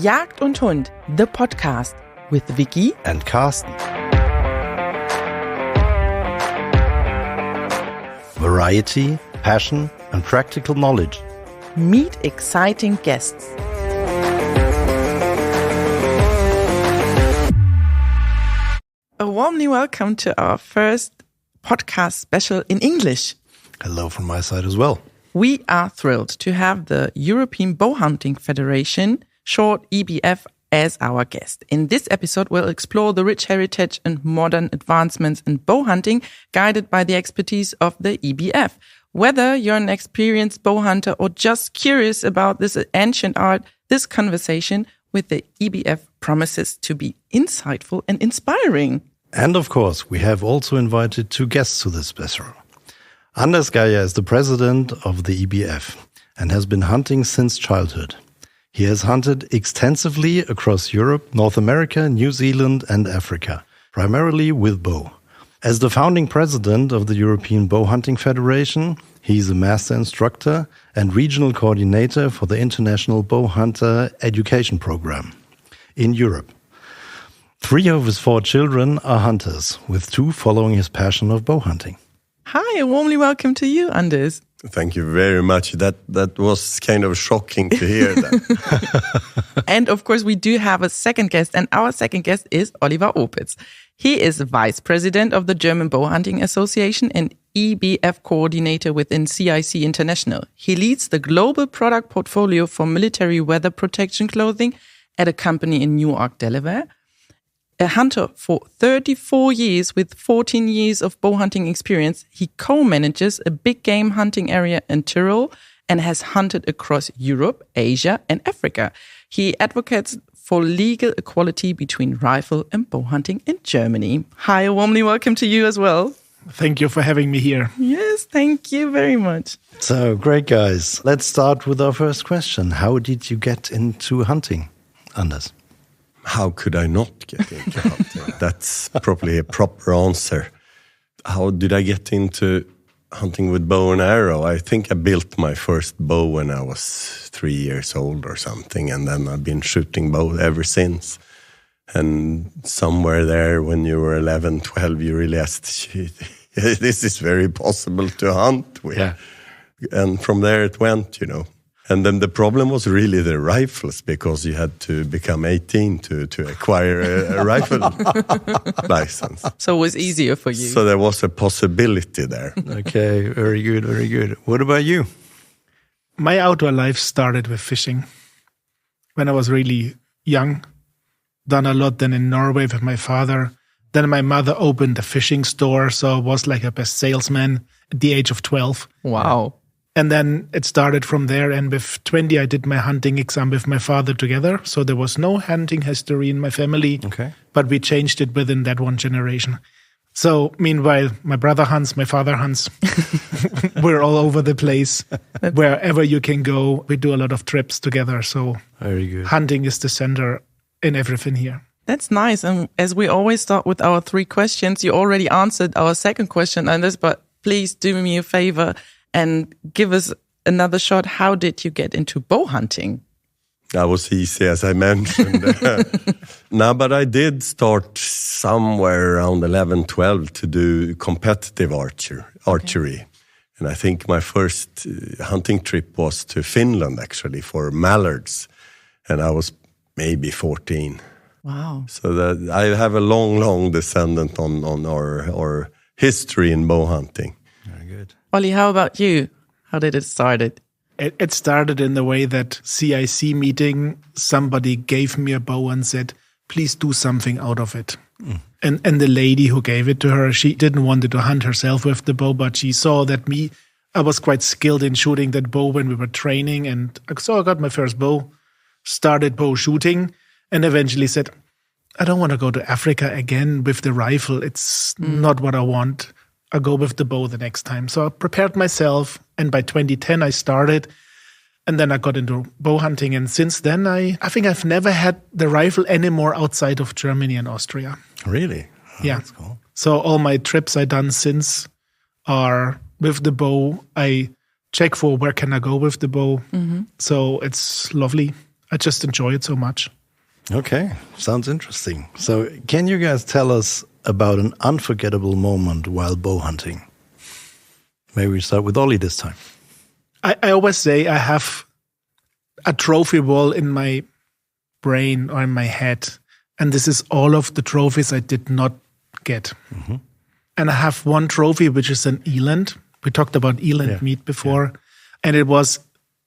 Jagd und Hund, the podcast with Vicky and Carsten. Variety, passion and practical knowledge. Meet exciting guests. A warmly welcome to our first podcast special in English. Hello from my side as well. We are thrilled to have the European Bowhunting Federation, short EBF, as our guest. In this episode, we'll explore the rich heritage and modern advancements in bowhunting, guided by the expertise of the EBF. Whether you're an experienced bowhunter or just curious about this ancient art, this conversation with the EBF promises to be insightful and inspiring. And of course, we have also invited two guests to this special. Anders Gejer is the president of the EBF and has been hunting since childhood. He has hunted extensively across Europe, North America, New Zealand and Africa, primarily with bow. As the founding president of the European Bowhunting Federation, he is a master instructor and regional coordinator for the International Bowhunter Education Program in Europe. 3 of his 4 children are hunters, with 2 following his passion of bowhunting. Hi, a warmly welcome to you, Anders. Thank you very much. That was kind of shocking to hear that. And of course, we do have a second guest, and our second guest is Oliver Opitz. He is vice president of the German Bowhunting Association and EBF coordinator within CIC International. He leads the global product portfolio for military weather protection clothing at a company in Newark, Delaware. A hunter for 34 years with 14 years of bowhunting experience, he co-manages a big game hunting area in Tyrol and has hunted across Europe, Asia and Africa. He advocates for legal equality between rifle and bowhunting in Germany. Hi, a warmly welcome to you as well. Thank you for having me here. Yes, thank you very much. So, great guys. Let's start with our first question. How did you get into hunting, Anders? How could I not get into hunting? That's probably a proper answer. How did I get into hunting with bow and arrow? I think I built my first bow when I was 3 years old or something, and then I've been shooting bow ever since. And somewhere there when you were 11, 12, you realized, this is very possible to hunt with. Yeah. And from there it went, you know. And then the problem was really the rifles, because you had to become 18 to acquire a rifle license. So it was easier for you. So there was a possibility there. Okay, very good, very good. What about you? My outdoor life started with fishing when I was really young. Done a lot then in Norway with my father. Then my mother opened a fishing store, so I was like a best salesman at the age of 12. Wow. And then it started from there, and with 20 I did my hunting exam with my father together. So there was no hunting history in my family, Okay. but we changed it within that one generation. So meanwhile, my brother hunts, my father hunts. We're all over the place. Wherever you can go, we do a lot of trips together. So Very good. hunting is the center in everything here. That's nice. And as we always start with our 3 questions, you already answered our second question, Anders, but please do me a favor and give us another shot. How did you get into bow hunting? That was easy, as I mentioned. No, but I did start somewhere around 11, 12 to do competitive archery. Okay. And I think my first hunting trip was to Finland, actually, for mallards. And I was maybe 14. Wow. So that I have a long descendant on our history in bow hunting. Very good. Ollie, how about you? How did it start? It started in the way that CIC meeting, somebody gave me a bow and said, please do something out of it. And the lady who gave it to her, she didn't want to hunt herself with the bow, but she saw that I was quite skilled in shooting that bow when we were training. And so I got my first bow, started bow shooting, and eventually said, I don't want to go to Africa again with the rifle. It's not what I want. I'll go with the bow the next time. So I prepared myself, and by 2010 I started, and then I got into bow hunting. And since then, I think I've never had the rifle anymore outside of Germany and Austria. Really? Oh, Yeah. That's cool. So all my trips I done since are with the bow. I check for where can I go with the bow. So it's lovely. I just enjoy it so much. Okay, sounds interesting. So can you guys tell us about an unforgettable moment while bow hunting? Maybe we start with Ollie this time. I always say I have a trophy wall in my brain or in my head, and this is all of the trophies I did not get. Mm-hmm. And I have one trophy, which is an eland. We talked about eland meat before, and it was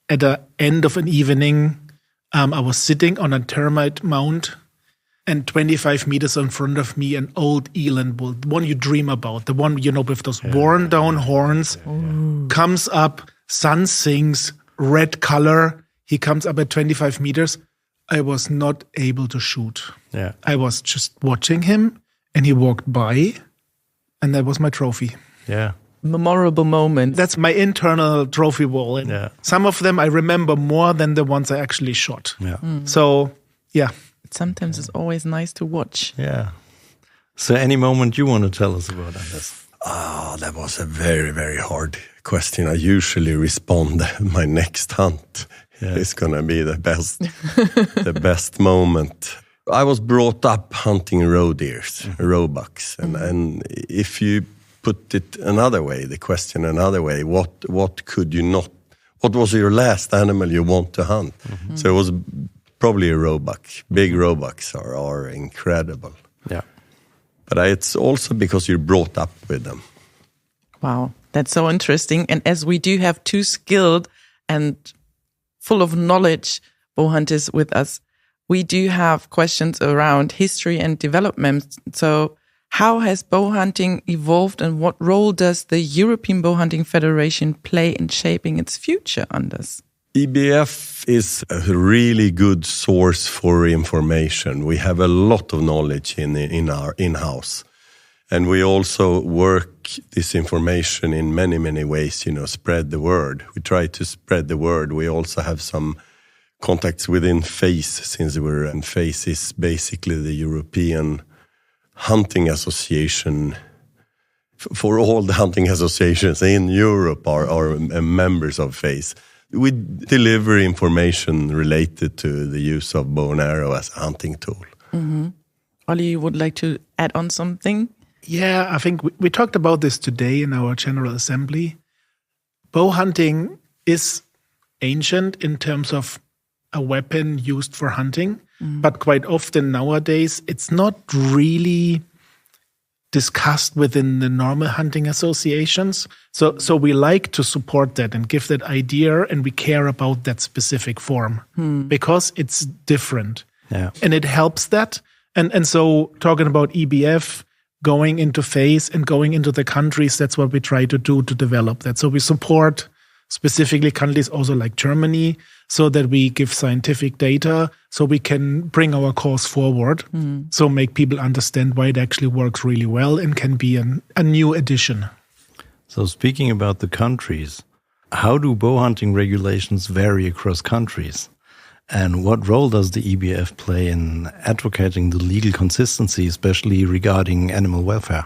at the end of an evening. I was sitting on a termite mound, and 25 meters in front of me, an old eland bull, the one you dream about, the one, with those worn down horns, comes up, sun sinks, red color. He comes up at 25 meters. I was not able to shoot. Yeah. I was just watching him, and he walked by, and that was my trophy. Yeah. Memorable moment. That's my internal trophy wall. And some of them I remember more than the ones I actually shot. Yeah. So, yeah. Sometimes it's always nice to watch. Yeah. So any moment you want to tell us about, Anders? That was a very, very hard question. I usually respond, my next hunt is going to be the best, the best moment. I was brought up hunting roe deers, roebucks. And if you put it another way, the question another way, what could you not, what was your last animal you want to hunt? So it was probably a roebuck. Big roebucks are incredible. Yeah. But it's also because you're brought up with them. Wow, that's so interesting. And as we do have two skilled and full of knowledge bow hunters with us, we do have questions around history and development. So how has bow hunting evolved, and what role does the European Bow Hunting Federation play in shaping its future, Anders? EBF is a really good source for information. We have a lot of knowledge in our in-house. And we also work this information in many, many ways, spread the word. We try to spread the word. We also have some contacts within FACE, since we're in FACE is basically the European hunting association. For all the hunting associations in Europe are members of FACE. We deliver information related to the use of bow and arrow as a hunting tool. Mm-hmm. Ollie, you would like to add on something? Yeah, I think we talked about this today in our General Assembly. Bow hunting is ancient in terms of a weapon used for hunting, but quite often nowadays it's not really discussed within the normal hunting associations. So we like to support that and give that idea, and we care about that specific form because it's different. Yeah. And it helps that. And so talking about EBF, going into FACE and going into the countries, that's what we try to do to develop that. So we support specifically countries also like Germany, so that we give scientific data so we can bring our cause forward. So make people understand why it actually works really well and can be a new addition. So speaking about the countries, how do bow hunting regulations vary across countries? And what role does the EBF play in advocating the legal consistency, especially regarding animal welfare?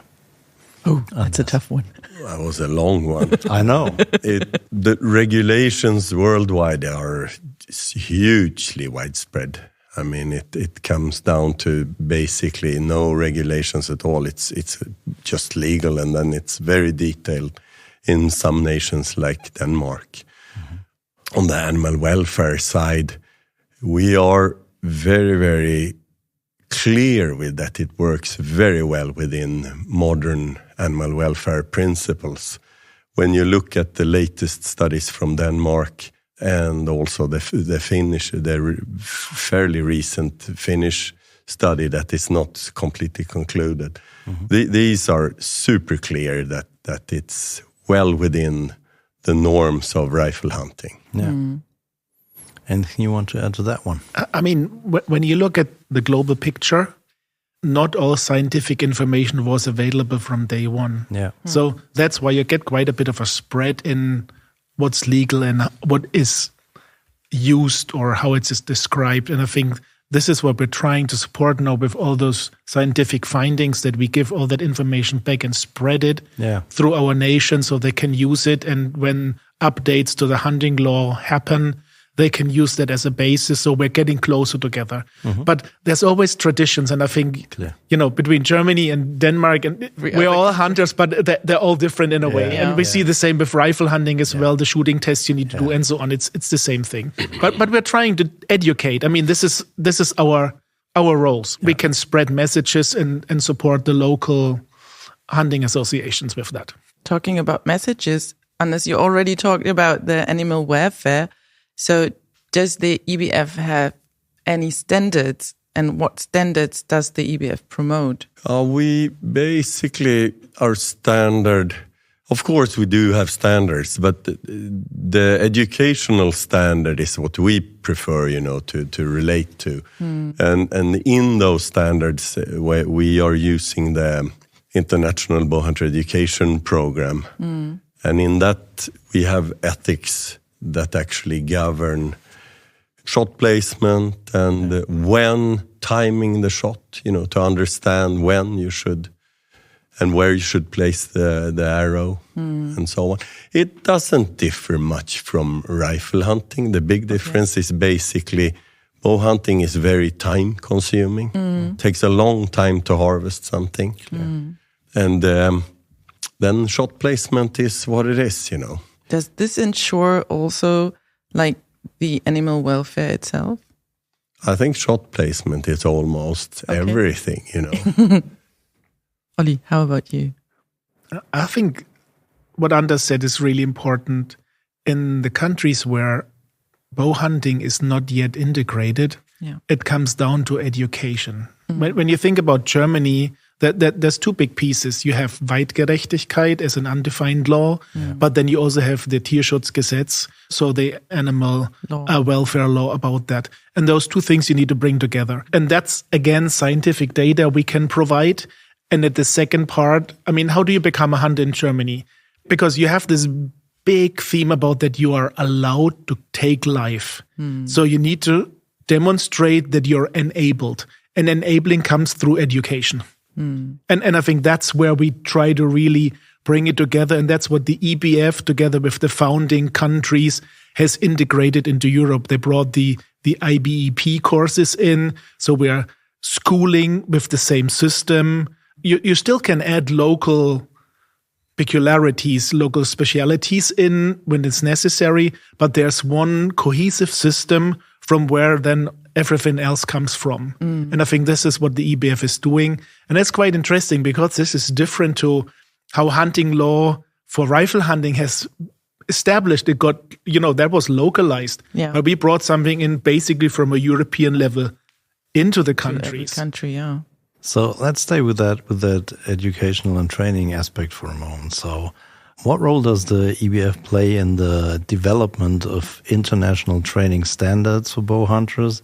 Oh, that's a tough one. That was a long one. I know. The regulations worldwide are hugely widespread. I mean, it comes down to basically no regulations at all. It's just legal, and then it's very detailed in some nations like Denmark. On the animal welfare side, we are very, very clear with that it works very well within modern animal welfare principles. When you look at the latest studies from Denmark and also the fairly recent Finnish study that is not completely concluded, these are super clear that it's well within the norms of rifle hunting. Yeah. Anything you want to add to that one? I mean, when you look at the global picture, not all scientific information was available from day one. Yeah. So that's why you get quite a bit of a spread in what's legal and what is used or how it is described. And I think this is what we're trying to support now with all those scientific findings, that we give all that information back and spread it through our nation so they can use it. And when updates to the hunting law happen, they can use that as a basis. So we're getting closer together. But there's always traditions. And I think, between Germany and Denmark, and we're all hunters, but they're all different in a way. And we see the same with rifle hunting as well, the shooting tests you need to do and so on. It's the same thing. But we're trying to educate. I mean, this is our roles. We can spread messages and support the local hunting associations with that. Talking about messages, Anders, you already talked about the animal welfare. So does the EBF have any standards, and what standards does the EBF promote? We basically, our standard, of course we do have standards, but the educational standard is what we prefer, to relate to. And in those standards, we are using the International Bowhunter Education Program. And in that, we have ethics that actually govern shot placement and when timing the shot, to understand when you should and where you should place the arrow and so on. It doesn't differ much from rifle hunting. The big difference is basically bow hunting is very time consuming. It takes a long time to harvest something. And then shot placement is what it is, Does this ensure also the animal welfare itself? I think shot placement is almost everything, Olli, how about you? I think what Anders said is really important. In the countries where bow hunting is not yet integrated, it comes down to education. When you think about Germany, there's two big pieces. You have Weitgerechtigkeit as an undefined law, but then you also have the Tierschutzgesetz, so the animal welfare law about that. And those two things you need to bring together. And that's, again, scientific data we can provide. And at the second part, how do you become a hunter in Germany? Because you have this big theme about that you are allowed to take life. So you need to demonstrate that you're enabled. And enabling comes through education. And I think that's where we try to really bring it together. And that's what the EBF, together with the founding countries, has integrated into Europe. They brought the IBEP courses in. So we are schooling with the same system. You still can add local peculiarities, local specialities in when it's necessary. But there's one cohesive system from where then everything else comes from. And I think this is what the EBF is doing. And that's quite interesting because this is different to how hunting law for rifle hunting has established. It got, that was localized. But we brought something in basically from a European level into the countries. Country, So let's stay with that educational and training aspect for a moment. So what role does the EBF play in the development of international training standards for bow hunters?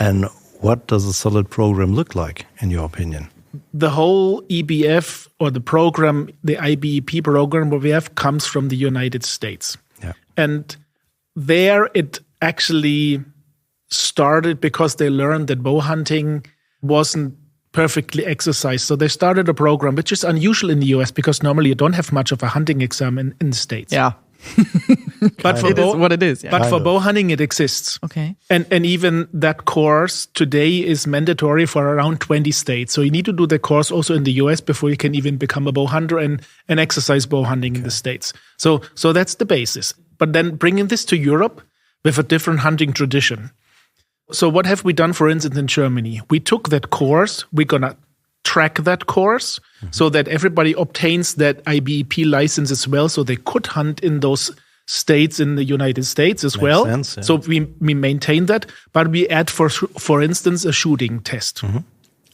And what does a solid program look like, in your opinion? The whole EBF or the program, the IBEP program what we have, comes from the United States. And there it actually started because they learned that bow hunting wasn't perfectly exercised. So they started a program, which is unusual in the US because normally you don't have much of a hunting exam in the States. But for what it is. But for bow hunting, it exists. Okay. And even that course today is mandatory for around 20 states. So you need to do the course also in the US before you can even become a bow hunter and exercise bow hunting in the States. So that's the basis. But then bringing this to Europe with a different hunting tradition. So what have we done, for instance, in Germany? We took that course. We're going to track that course so that everybody obtains that IBEP license as well, so they could hunt in those states in the United States as well. Sense, yeah. So we maintain that, but we add, for instance, a shooting test.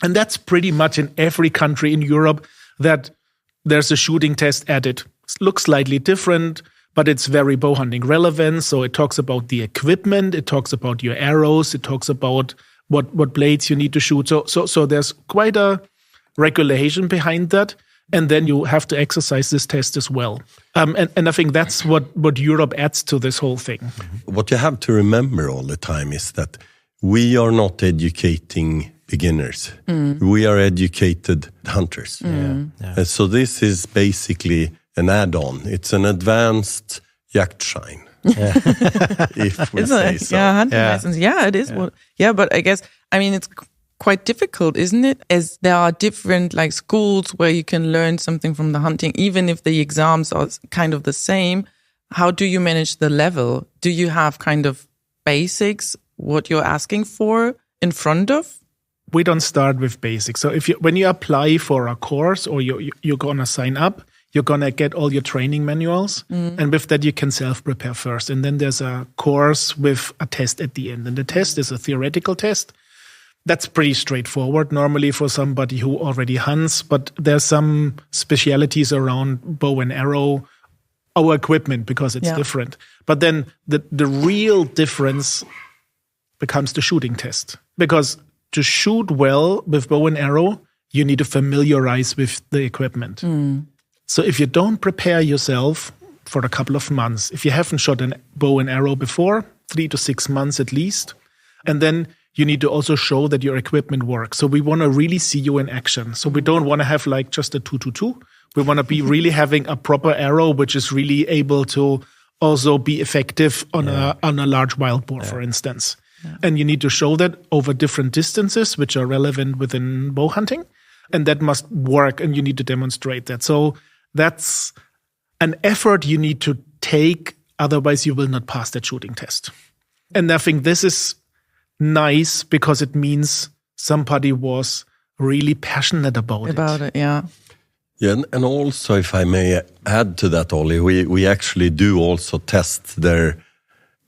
And that's pretty much in every country in Europe that there's a shooting test added. It looks slightly different, but it's very bow hunting relevant. So it talks about the equipment, it talks about your arrows, it talks about what blades you need to shoot. So there's quite a regulation behind that. And then you have to exercise this test as well. And I think that's what Europe adds to this whole thing. What you have to remember all the time is that we are not educating beginners. We are educated hunters. So this is basically an add-on. It's an advanced Jagdschein. if we say so. Yeah, hunting license. Yeah, it is. But I guess, it's quite difficult, isn't it? As there are different schools where you can learn something from the hunting, even if the exams are kind of the same. How do you manage the level? Do you have kind of basics, what you're asking for in front of? We don't start with basics. So when you apply for a course or you're going to sign up, you're going to get all your training manuals. And with that, you can self-prepare first. And then there's a course with a test at the end. And the test is a theoretical test. That's pretty straightforward normally for somebody who already hunts. But there's some specialities around bow and arrow, our equipment, because it's different. But then the real difference becomes the shooting test. Because to shoot well with bow and arrow, you need to familiarize with the equipment. So if you don't prepare yourself for a couple of months, if you haven't shot a bow and arrow before, 3 to 6 months at least, and then you need to also show that your equipment works. So we want to really see you in action. So we don't want to have just a 222. We want to be really having a proper arrow, which is really able to also be effective on a large wild boar, for instance. And you need to show that over different distances, which are relevant within bow hunting. And that must work, and you need to demonstrate that. So that's an effort you need to take. Otherwise, you will not pass that shooting test. And I think this is nice because it means somebody was really passionate about it. About it, yeah. Yeah, and also, if I may add to that, Ollie, we actually do also test their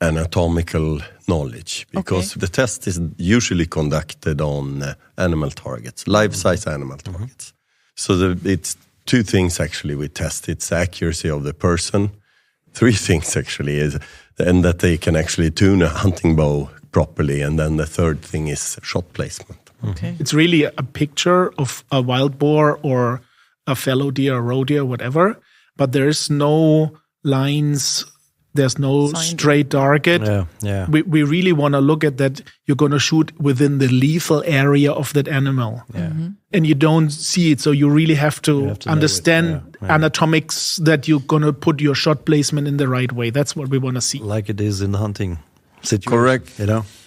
anatomical knowledge, because the test is usually conducted on animal targets, life-size animal targets. So it's 2 things actually we test. It's the accuracy of the person. 3 things actually and that they can actually tune a hunting bow properly. And then the 3rd thing is shot placement. Okay. It's really a picture of a wild boar or a fallow deer, a roe deer, whatever. But there's no lines. There's no straight target. Yeah. We really want to look at that. You're going to shoot within the lethal area of that animal. Yeah. And you don't see it. So you really have to understand anatomics, that you're going to put your shot placement in the right way. That's what we want to see. Like it is in hunting situation. Correct.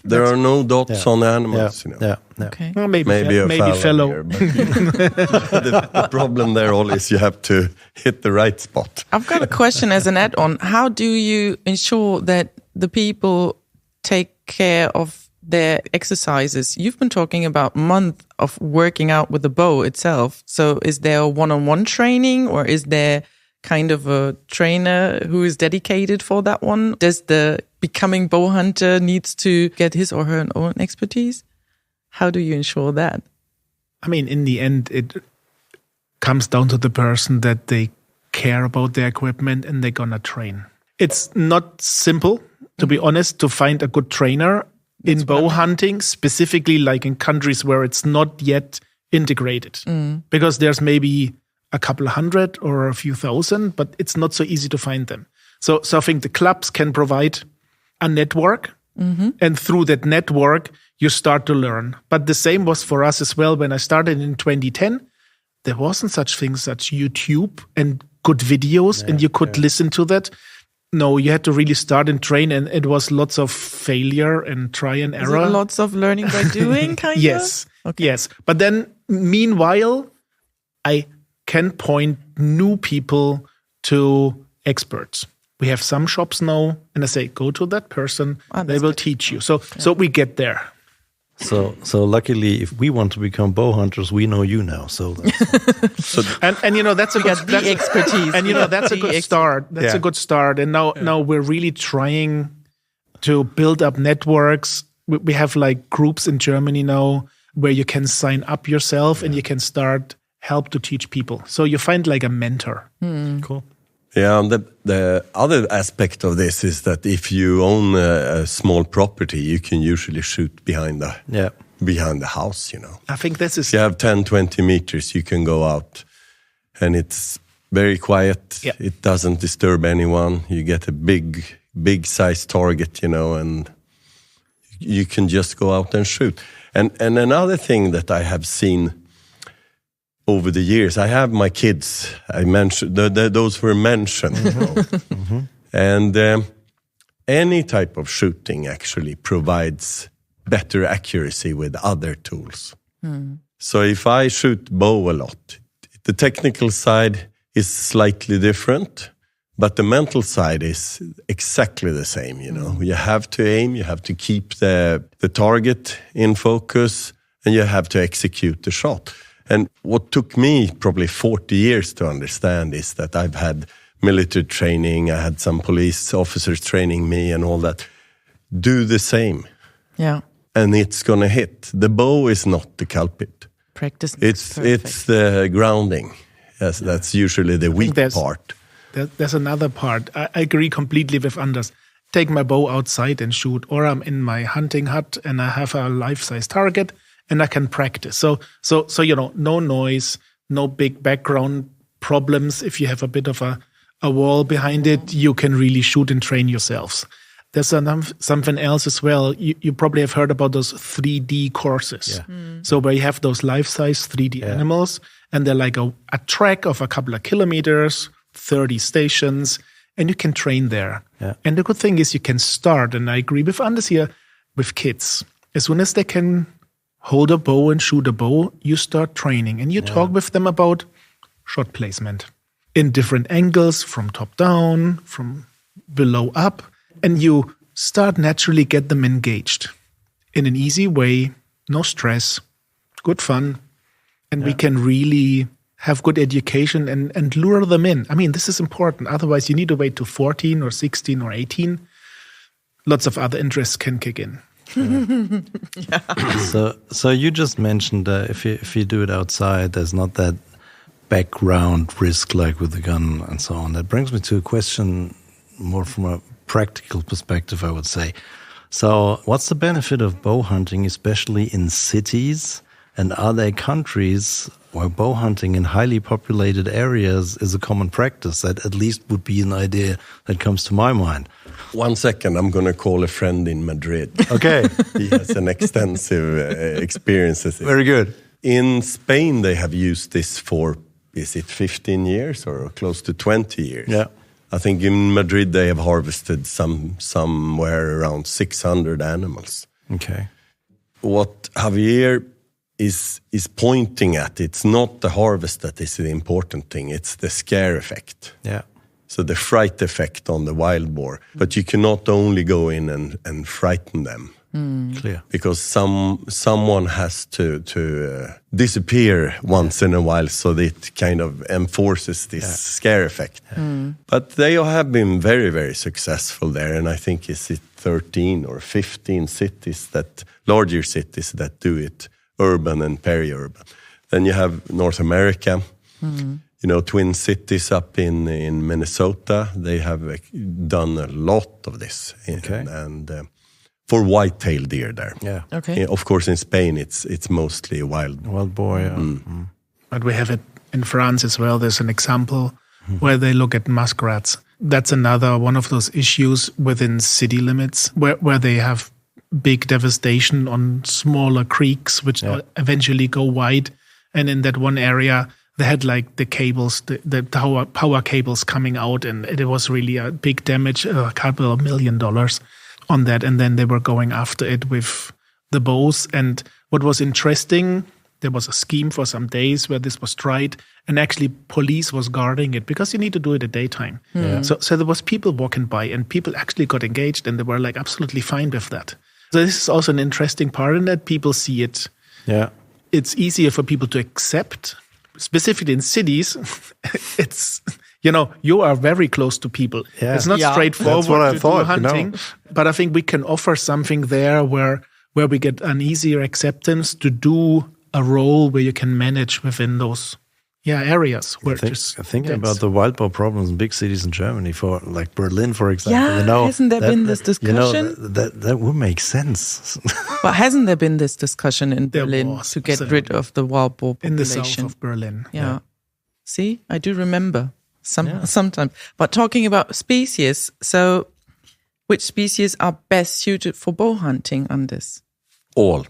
There are no dots on the animals. Yeah. Okay. Well, maybe a fellow. Here, but the problem there all is you have to hit the right spot. I've got a question as an add-on. How do you ensure that the people take care of their exercises? You've been talking about month of working out with the bow itself. So is there a one-on-one training, or is there kind of a trainer who is dedicated for that one? Does the becoming bow hunter needs to get his or her own expertise? How do you ensure that? In the end, it comes down to the person that they care about their equipment and they're going to train. It's not simple, to be honest, to find a good trainer in bow hunting, specifically like in countries where it's not yet integrated. Because there's maybe a couple hundred or a few thousand, but it's not so easy to find them. So I think the clubs can provide a network, and through that network, you start to learn. But the same was for us as well. When I started in 2010, there wasn't such things as YouTube and good videos, and you could listen to that. No, you had to really start and train, and it was lots of failure and try and error. Is it lots of learning by doing, kind Yes. of? Okay. Yes. But then, meanwhile, I can point new people to experts. We have some shops now, and I say, go to that person. They will teach you. So we get there. So luckily, if we want to become bow hunters, we know you now. So that's that's a good expertise. And that's a good start. That's a good start. And now we're really trying to build up networks. We have groups in Germany now where you can sign up yourself and you can start help to teach people. So you find a mentor. cool. Yeah, and the other aspect of this is that if you own a small property, you can usually shoot behind the house, I think this is... If you have 10, 20 meters, you can go out and it's very quiet. Yeah. It doesn't disturb anyone. You get a big size target, and you can just go out and shoot. And another thing that I have seen over the years, I have my kids. I mentioned those were mentioned, and any type of shooting actually provides better accuracy with other tools. So if I shoot bow a lot, the technical side is slightly different, but the mental side is exactly the same. You have to aim, you have to keep the target in focus, and you have to execute the shot. And what took me probably 40 years to understand is that I've had military training, I had some police officers training me and all that. Do the same. Yeah. And it's going to hit. The bow is not the culprit. Practice. It's the grounding. Yes, that's usually the weak part. There's another part. I agree completely with Anders. Take my bow outside and shoot, or I'm in my hunting hut and I have a life-size target and I can practice. So no noise, no big background problems. If you have a bit of a wall behind it, you can really shoot and train yourselves. There's something else as well. You probably have heard about those 3D courses. Yeah. So where you have those life-size 3D animals, and they're like a track of a couple of kilometers, 30 stations, and you can train there. Yeah. And the good thing is you can start, and I agree with Anders here, with kids. As soon as they can hold a bow and shoot a bow, you start training. And you talk with them about shot placement in different angles, from top down, from below up. And you start naturally get them engaged in an easy way, no stress, good fun. And we can really have good education and lure them in. I mean, this is important. Otherwise, you need to wait to 14 or 16 or 18. Lots of other interests can kick in. So you just mentioned if you do it outside, there's not that background risk like with the gun and so on. That brings me to a question more from a practical perspective, I would say. So what's the benefit of bow hunting, especially in cities? And are there countries where bow hunting in highly populated areas is a common practice? That at least would be an idea that comes to my mind. 1 second, I'm going to call a friend in Madrid. Okay. He has an extensive experiences. Very good. In Spain, they have used this for, is it 15 years or close to 20 years? Yeah. I think in Madrid they have harvested somewhere around 600 animals. Okay. What Javier is pointing at, it's not the harvest that is the important thing, it's the scare effect. Yeah. So the fright effect on the wild boar. But you cannot only go in and frighten them. Clear. Because someone has to disappear once in a while, so that it kind of enforces this scare effect. But they have been very, very successful there, and I think it's 13 or 15 cities, larger cities that do it, urban and peri-urban. Then you have North America, Twin Cities up in Minnesota. They have done a lot of this, and for white-tailed deer there. Yeah. Okay. Of course, in Spain, it's mostly wild boar. Yeah. But we have it in France as well. There's an example where they look at muskrats. That's another one of those issues within city limits where they have big devastation on smaller creeks, which eventually go wide. And in that one area, they had like the cables, the power cables coming out, and it was really a big damage, a couple of $1 million on that. And then they were going after it with the bows. And what was interesting, there was a scheme for some days where this was tried, and actually police was guarding it because you need to do it at daytime. Yeah. So there was people walking by, and people actually got engaged, and they were like absolutely fine with that. So this is also an interesting part in that people see it. Yeah. It's easier for people to accept, specifically in cities. It's, you are very close to people. Yeah. It's not straightforward. That's what I thought, hunting, but I think we can offer something there where we get an easier acceptance to do a role where you can manage within those areas. Thinking about the wild boar problems in big cities in Germany, for like Berlin, for example. Yeah, hasn't there been this discussion? That would make sense. But hasn't there been this discussion in Berlin to get rid of the wild boar population? In the south of Berlin. Yeah. See, I do remember sometimes. But talking about species, so which species are best suited for bow hunting, Anders? All.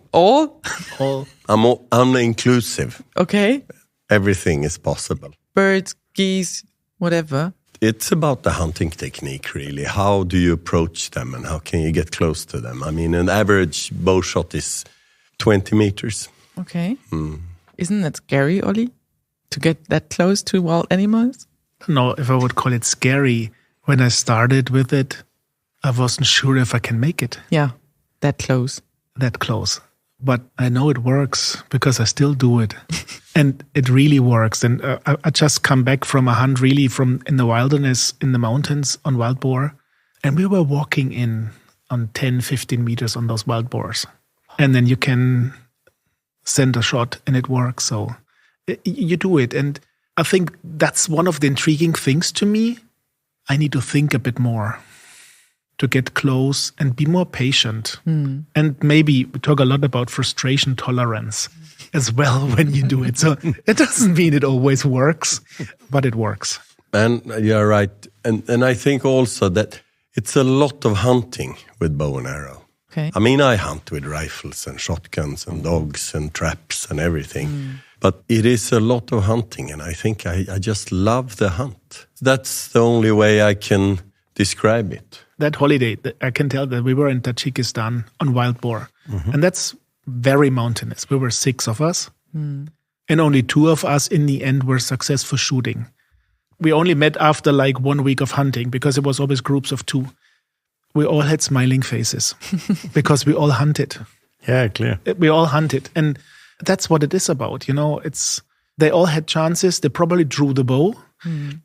I'm inclusive. Okay. Everything is possible. Birds, geese, whatever. It's about the hunting technique, really. How do you approach them and how can you get close to them? I mean, an average bow shot is 20 meters. Okay. Isn't that scary, Ollie? To get that close to wild animals? No, if I would call it scary. When I started with it, I wasn't sure if I can make it. Yeah, that close. That close. But I know it works because I still do it. And it really works. And I just come back from a hunt really from in the wilderness, in the mountains on wild boar. And we were walking in on 10, 15 meters on those wild boars. And then you can send a shot and it works. So you do it. And I think that's one of the intriguing things to me. I need to think a bit more to get close and be more patient. And maybe we talk a lot about frustration tolerance as well when you do it. So it doesn't mean it always works, but it works. And you're right. And I think also that it's a lot of hunting with bow and arrow. Okay. I mean, I hunt with rifles and shotguns and dogs and traps and everything. But it is a lot of hunting, and I think I just love the hunt. That's the only way I can describe it. That holiday, I can tell that we were in Tajikistan on wild boar. And that's very mountainous. We were 6 of us. And only 2 of us in the end were successful shooting. We only met after like 1 week of hunting because it was always groups of 2. We all had smiling faces because we all hunted. Yeah, clear. We all hunted. And that's what it is about. You know, they all had chances. They probably drew the bow.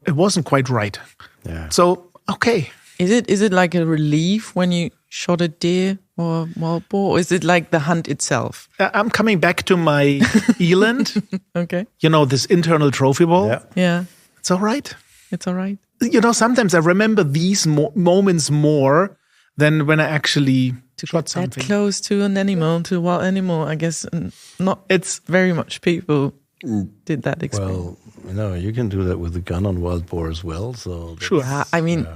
It wasn't quite right. Yeah. So, okay. Is it like a relief when you shot a deer or a wild boar? Or is it like the hunt itself? I'm coming back to my eland. Okay. You know, this internal trophy ball. Yeah. Yeah. It's all right. It's all right. You know, sometimes I remember these moments more than when I actually shot That something. close to an animal, to a wild animal, I guess it's very much people did that experience. Well, you can do that with a gun on wild boar as well. So Sure. I mean,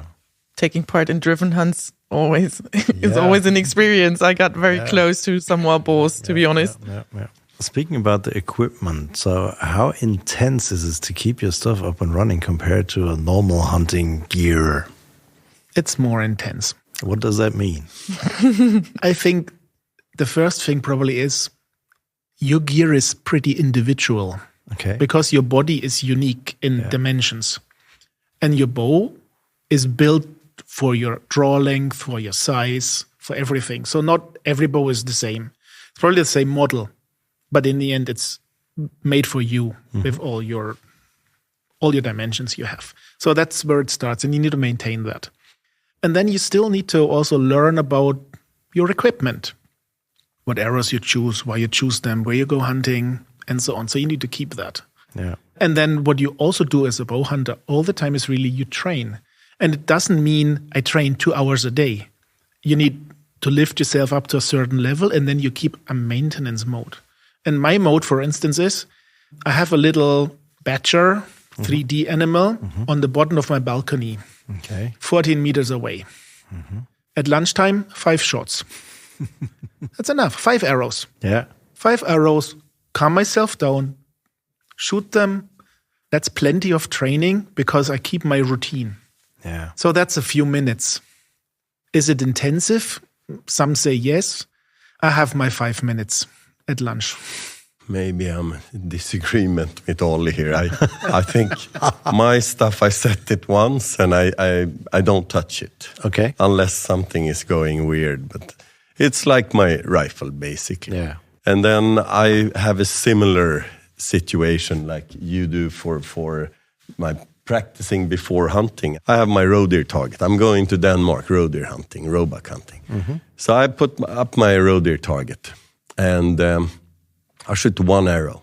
taking part in driven hunts is always an experience. I got very close to some wild boars, to be honest. Yeah. Speaking about the equipment, so how intense is it to keep your stuff up and running compared to a normal hunting gear? It's more intense. What does that mean? I think the first thing probably is your gear is pretty individual. Okay. Because your body is unique in dimensions. And your bow is built for your draw length, for your size, for everything. So not every bow is the same. It's probably the same model, but in the end it's made for you with all your dimensions you have. So that's where it starts, and you need to maintain that. And then you still need to also learn about your equipment, what arrows you choose, why you choose them, where you go hunting, and so on. So you need to keep that. Yeah. And then what you also do as a bow hunter all the time is really you train. And it doesn't mean I train 2 hours a day. You need to lift yourself up to a certain level, and then you keep a maintenance mode. And my mode, for instance, is I have a little badger, 3D animal, on the bottom of my balcony. Okay. 14 meters away. At lunchtime, 5 shots. That's enough. 5 arrows. Yeah. 5 arrows, calm myself down, shoot them. That's plenty of training because I keep my routine. Yeah. So that's a few minutes. Is it intensive? Some say yes. I have my 5 minutes at lunch. Maybe I'm in disagreement with Ollie here. I think my stuff, I set it once and I don't touch it. Okay. Unless something is going weird. But it's like my rifle, basically. Yeah. And then I have a similar situation like you do for my practicing before hunting. I have my roe deer target. I'm going to Denmark roe deer hunting, roebuck hunting. So I put up my roe deer target and I shoot 1 arrow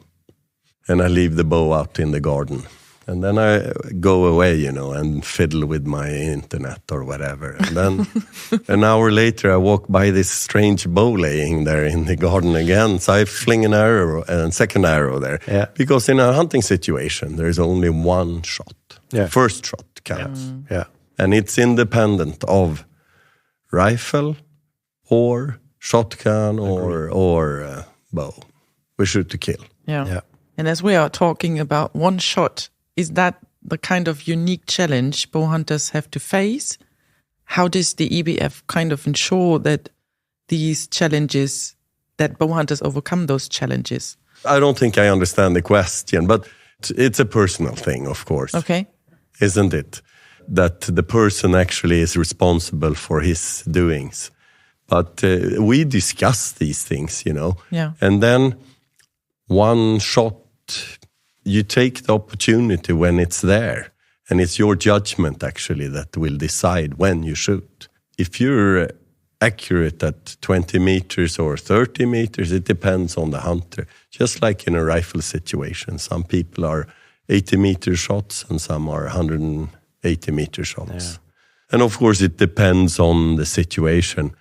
and I leave the bow out in the garden. And then I go away, and fiddle with my internet or whatever. And then an hour later, I walk by this strange bow laying there in the garden again. So I fling an arrow and second arrow there. Yeah. Because in a hunting situation, there's only 1 shot. Yeah. First shot counts. Yeah. And it's independent of rifle or shotgun or bow. We shoot to kill. Yeah. Yeah. And as we are talking about 1 shot, is that the kind of unique challenge bow hunters have to face. How does the EBF kind of ensure that these challenges, that bow hunters overcome those challenges? I don't think I understand the question, but it's a personal thing, of course. Okay. Isn't it? That the person actually is responsible for his doings. But we discuss these things, Yeah. And then one shot, you take the opportunity when it's there. And it's your judgment, actually, that will decide when you shoot. If you're accurate at 20 meters or 30 meters, it depends on the hunter. Just like in a rifle situation, some people are 80-meter shots and some are 180-meter shots. Yeah. And of course, it depends on the situation.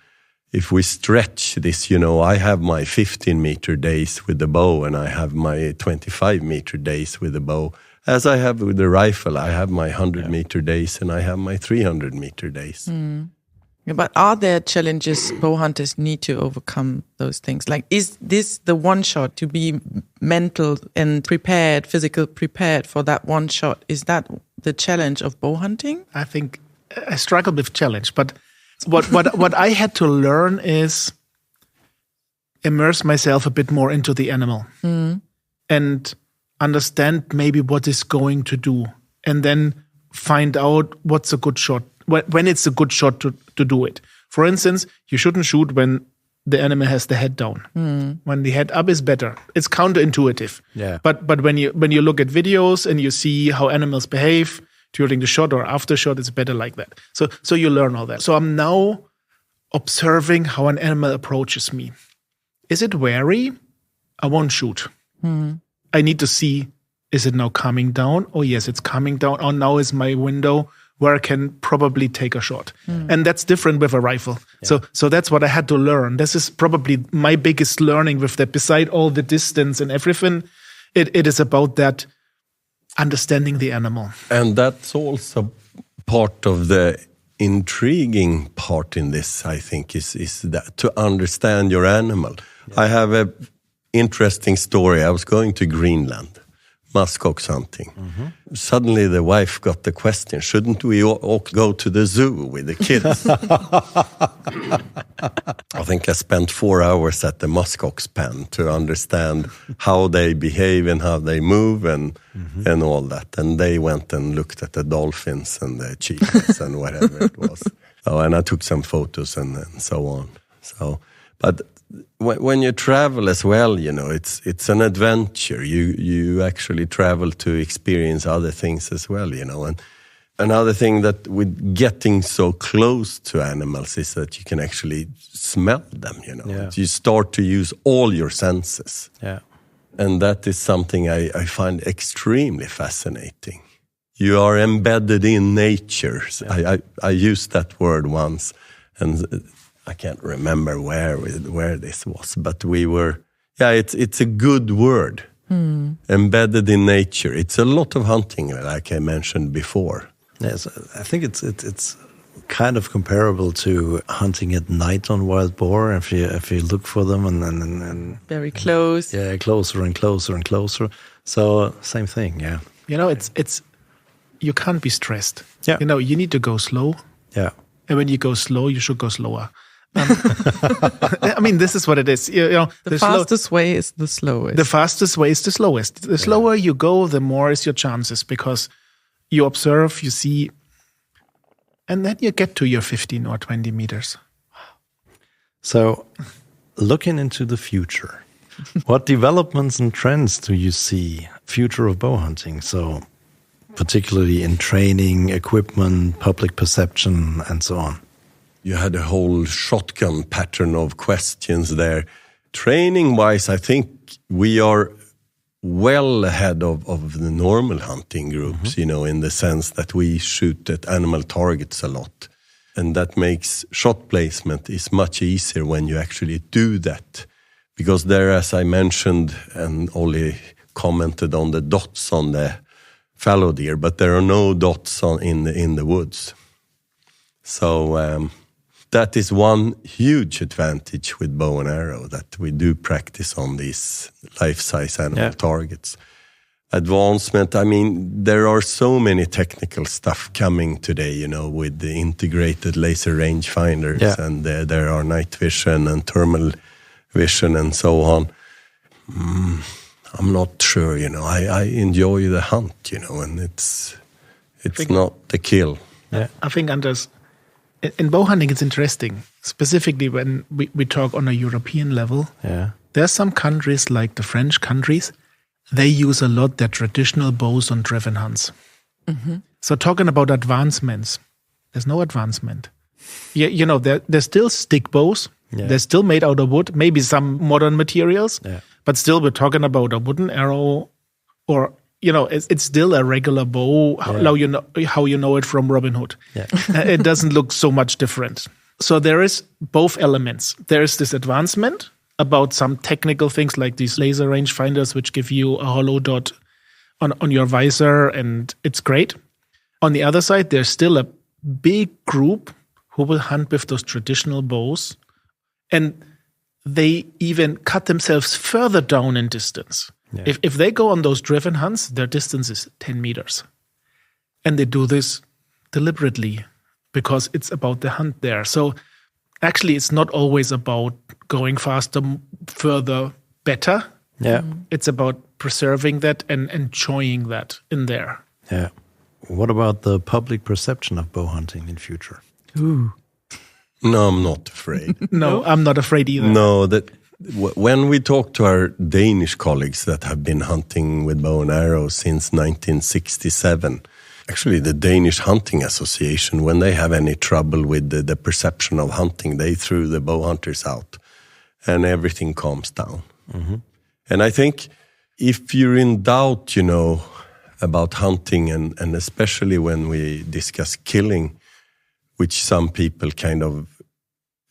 If we stretch this, I have my 15-meter days with the bow and I have my 25-meter days with the bow. As I have with the rifle, I have my 100-meter days and I have my 300-meter days. Mm. Yeah, but are there challenges bow hunters need to overcome those things? Like, is this the one shot, to be mental and prepared, physical prepared for that one shot? Is that the challenge of bow hunting? I think I struggle with challenge, but what I had to learn is immerse myself a bit more into the animal and understand maybe what it's going to do, and then find out what's a good shot, when it's a good shot to do it. For instance, you shouldn't shoot when the animal has the head down. When the head up is better. It's counterintuitive. Yeah. But when you look at videos and you see how animals behave during the shot or after shot, it's better like that. So you learn all that. So I'm now observing how an animal approaches me. Is it wary? I won't shoot. I need to see, is it now coming down? Oh yes, it's coming down. Oh, now is my window where I can probably take a shot. And that's different with a rifle. Yeah. So that's what I had to learn. This is probably my biggest learning with that. Beside all the distance and everything, it is about that understanding the animal. And that's also part of the intriguing part in this, I think, is that to understand your animal. Yeah. I have an interesting story. I was going to Greenland, muskox hunting. Suddenly the wife got the question, shouldn't we all go to the zoo with the kids? I think I spent 4 hours at the muskox pen to understand how they behave and how they move and all that. And they went and looked at the dolphins and the cheetahs and whatever it was. And I took some photos and so on. But when you travel as well, it's an adventure. You actually travel to experience other things as well, And another thing that with getting so close to animals is that you can actually smell them, Yeah. You start to use all your senses. Yeah. And that is something I find extremely fascinating. You are embedded in nature. Yeah. I used that word once, and I can't remember where this was, but we were. Yeah, it's a good word. Embedded in nature. It's a lot of hunting, like I mentioned before. Yes, I think it's kind of comparable to hunting at night on wild boar. If you look for them and very close. Yeah, closer and closer and closer. So same thing. Yeah. It's you can't be stressed. Yeah. You need to go slow. Yeah. And when you go slow, you should go slower. This is what it is. The fastest way is the slowest. The fastest way is the slowest. The slower you go, the more is your chances, because you observe, you see, and then you get to your 15 or 20 meters. So, looking into the future, what developments and trends do you see future of bow hunting? So, particularly in training, equipment, public perception, and so on. You had a whole shotgun pattern of questions there. Training-wise, I think we are well ahead of the normal hunting groups, in the sense that we shoot at animal targets a lot. And that makes shot placement is much easier when you actually do that. Because there, as I mentioned, and Ollie commented on the dots on the fallow deer, but there are no dots in the woods. So that is one huge advantage with bow and arrow, that we do practice on these life-size animal targets. advancement. I mean, there are so many technical stuff coming today, you know, with the integrated laser rangefinders, and there are night vision and thermal vision and so on. I'm not sure, you know. I enjoy the hunt, you know, and it's not the kill. Yeah. I think, Anders, in bow hunting, it's interesting, specifically when we talk on a European level. Yeah. There are some countries, like the French countries, they use a lot their traditional bows on driven hunts. Mm-hmm. So talking about advancements, there's no advancement. Yeah, you know, there's still stick bows. Yeah. They're still made out of wood, maybe some modern materials, but still we're talking about a wooden arrow, or, you know, it's still a regular bow, how you know it from Robin Hood. Yeah. It doesn't look so much different. So there is both elements. There is this advancement about some technical things like these laser rangefinders, which give you a hollow dot on your visor, and it's great. On the other side, there's still a big group who will hunt with those traditional bows, and they even cut themselves further down in distance. Yeah. If they go on those driven hunts, their distance is 10 meters. And they do this deliberately because it's about the hunt there. So actually, it's not always about going faster, further, better. Yeah. It's about preserving that and enjoying that in there. Yeah. What about the public perception of bow hunting in future? Ooh. No, I'm not afraid. No, I'm not afraid either. No, when we talk to our Danish colleagues that have been hunting with bow and arrow since 1967, actually the Danish Hunting Association, when they have any trouble with the perception of hunting, they threw the bow hunters out and everything calms down. Mm-hmm. And I think if you're in doubt, you know, about hunting, and especially when we discuss killing, which some people kind of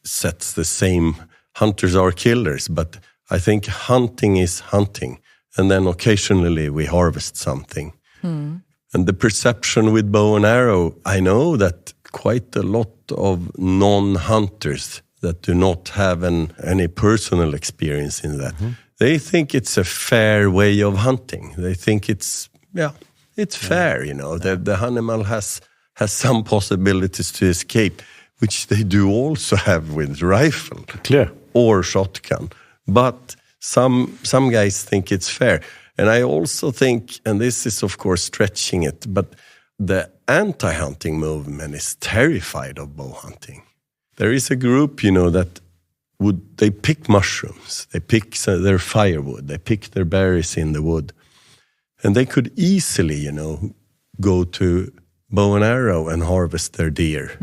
sets the same, hunters are killers, but I think hunting is hunting. And then occasionally we harvest something. And the perception with bow and arrow, I know that quite a lot of non-hunters that do not have any personal experience in that, they think it's a fair way of hunting. They think it's fair, you know, the animal has some possibilities to escape, which they do also have with rifle or shotgun. But some guys think it's fair. And I also think, and this is of course stretching it, but the anti-hunting movement is terrified of bow hunting. There is a group, you know, that they pick mushrooms, they pick their firewood, they pick their berries in the wood. And they could easily, you know, go to bow and arrow and harvest their deer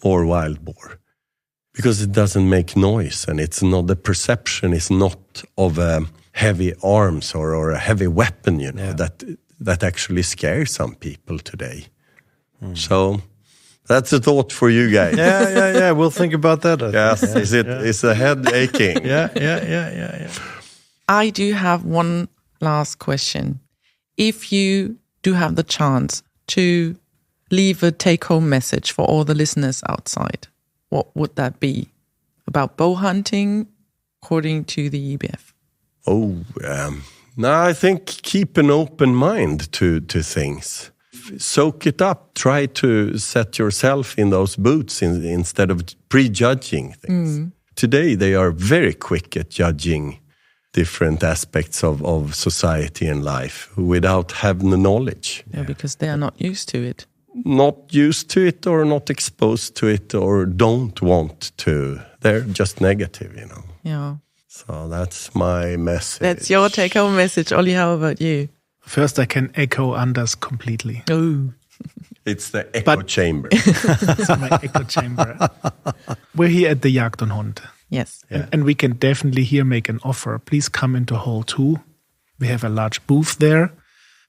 or wild boar, because it doesn't make noise, and it's not, the perception is not of heavy arms or a heavy weapon, you know, that actually scares some people today. So that's a thought for you guys. Yeah. We'll think about that. Yes, is the head aching? Yeah. I do have one last question. If you do have the chance to leave a take-home message for all the listeners outside, what would that be about bow hunting according to the EBF? I think keep an open mind to things. Soak it up. Try to set yourself in those boots instead of prejudging things. Today they are very quick at judging different aspects of society and life without having the knowledge. Yeah, because they are not used to it. Not used to it, or not exposed to it, or don't want to. They're just negative, you know. Yeah. So that's my message. That's your take-home message. Olli, how about you? First, I can echo Anders completely. Oh. It's the echo chamber. It's my echo chamber. We're here at the JAGD HUND. Yes. And we can definitely here make an offer. Please come into Hall 2. We have a large booth there.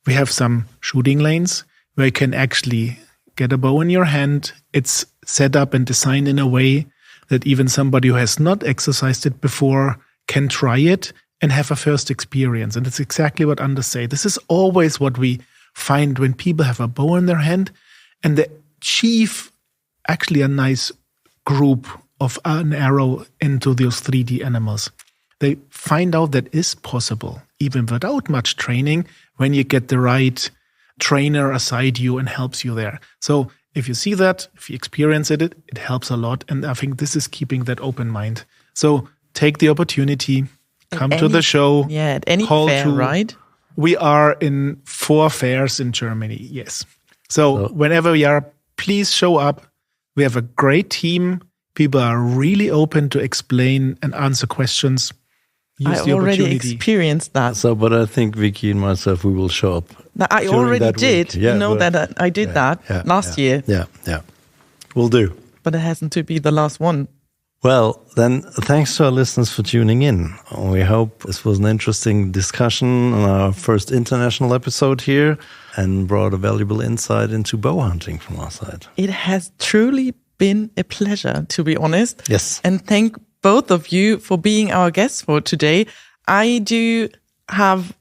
We have some shooting lanes where you can actually get a bow in your hand. It's set up and designed in a way that even somebody who has not exercised it before can try it and have a first experience. And it's exactly what Anders said. This is always what we find when people have a bow in their hand and they achieve actually a nice group of an arrow into those 3D animals. they find out that is possible, even without much training, when you get the right trainer aside you and helps you there. So if you see that, if you experience it helps a lot. And I think this is keeping that open mind. So take the opportunity, come to the show. Yeah, at any fair, right? We are in 4 fairs in Germany, yes. So whenever we are, please show up. We have a great team. People are really open to explain and answer questions. Use the already opportunity. Experienced that. So, but I think Vicky and myself, we will show up. Now, I already did. Yeah, you know that I did that last year. Yeah. We'll do. But it hasn't to be the last one. Well, then, thanks to our listeners for tuning in. We hope this was an interesting discussion on our first international episode here and brought a valuable insight into bow hunting from our side. It has truly been a pleasure, to be honest. Yes. And thank both of you for being our guests for today. I do have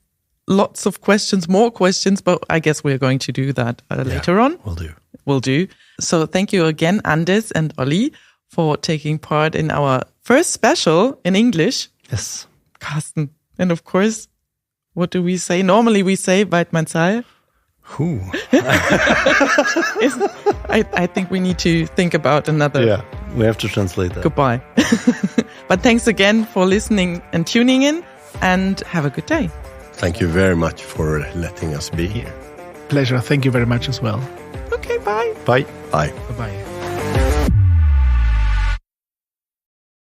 lots of questions, more questions, but I guess we're going to do that later on. We'll do. So thank you again, Anders and Olli, for taking part in our first special in English. Yes. Carsten. And of course, what do we say? Normally we say, weit man Zahl. Who? I think we need to think about another. Yeah, we have to translate that. Goodbye. But thanks again for listening and tuning in, and have a good day. Thank you very much for letting us be here. Pleasure. Thank you very much as well. Okay, bye. Bye. Bye. Bye-bye.